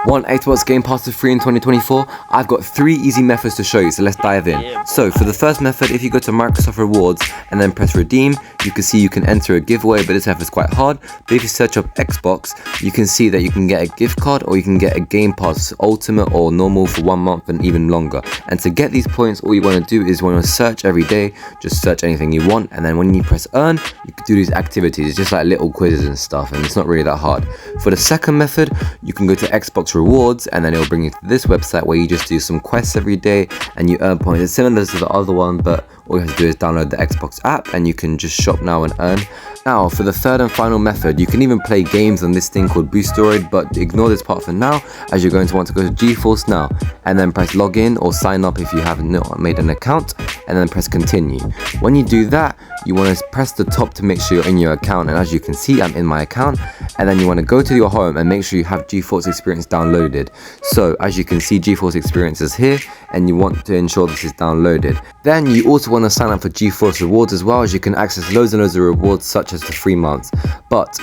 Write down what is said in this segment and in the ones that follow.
Want Xbox Game Pass for free in 2024? I've got 3 easy methods to show you, so let's dive in. So for the first method, if you go to Microsoft Rewards and then press redeem, you can see you can enter a giveaway, but this method is quite hard. But if you search up Xbox, you can see that you can get a gift card or you can get a Game Pass Ultimate or normal for 1 month and even longer. And to get these points, all you want to do is want to search every day, just search anything you want, and then when you press earn, you can do these activities. It's just like little quizzes and stuff, and it's not really that hard. For the second method, you can go to Xbox Rewards and then it'll bring you to this website where you just do some quests every day and you earn points. It's similar to the other one, but all you have to do is download the Xbox app and you can just shop now and earn. Now for the third and final method, you can even play games on this thing called Boosteroid, but ignore this part for now as you're going to want to go to GeForce Now and then press login or sign up if you haven't made an account, and then press continue. When you do that, you want to press the top to make sure you're in your account, and as you can see, I'm in my account. And then you want to go to your home and make sure you have GeForce Experience downloaded. So as you can see, GeForce Experience is here and you want to ensure this is downloaded. Then you also want to sign up for GeForce Rewards as well, as you can access loads and loads of rewards such as the 3 months. But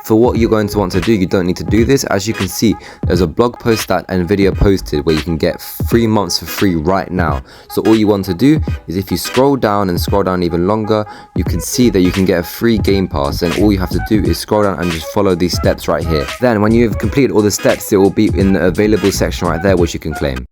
for what you're going to want to do, you don't need to do this. As you can see, there's a blog post that Nvidia posted where you can get 3 months for free right now. So all you want to do is if you scroll down and scroll down even longer, you can see that you can get a free Game Pass, and all you have to do is scroll down and just follow these steps right here. Then when you've completed all the steps, it will be in the available section right there which you can claim.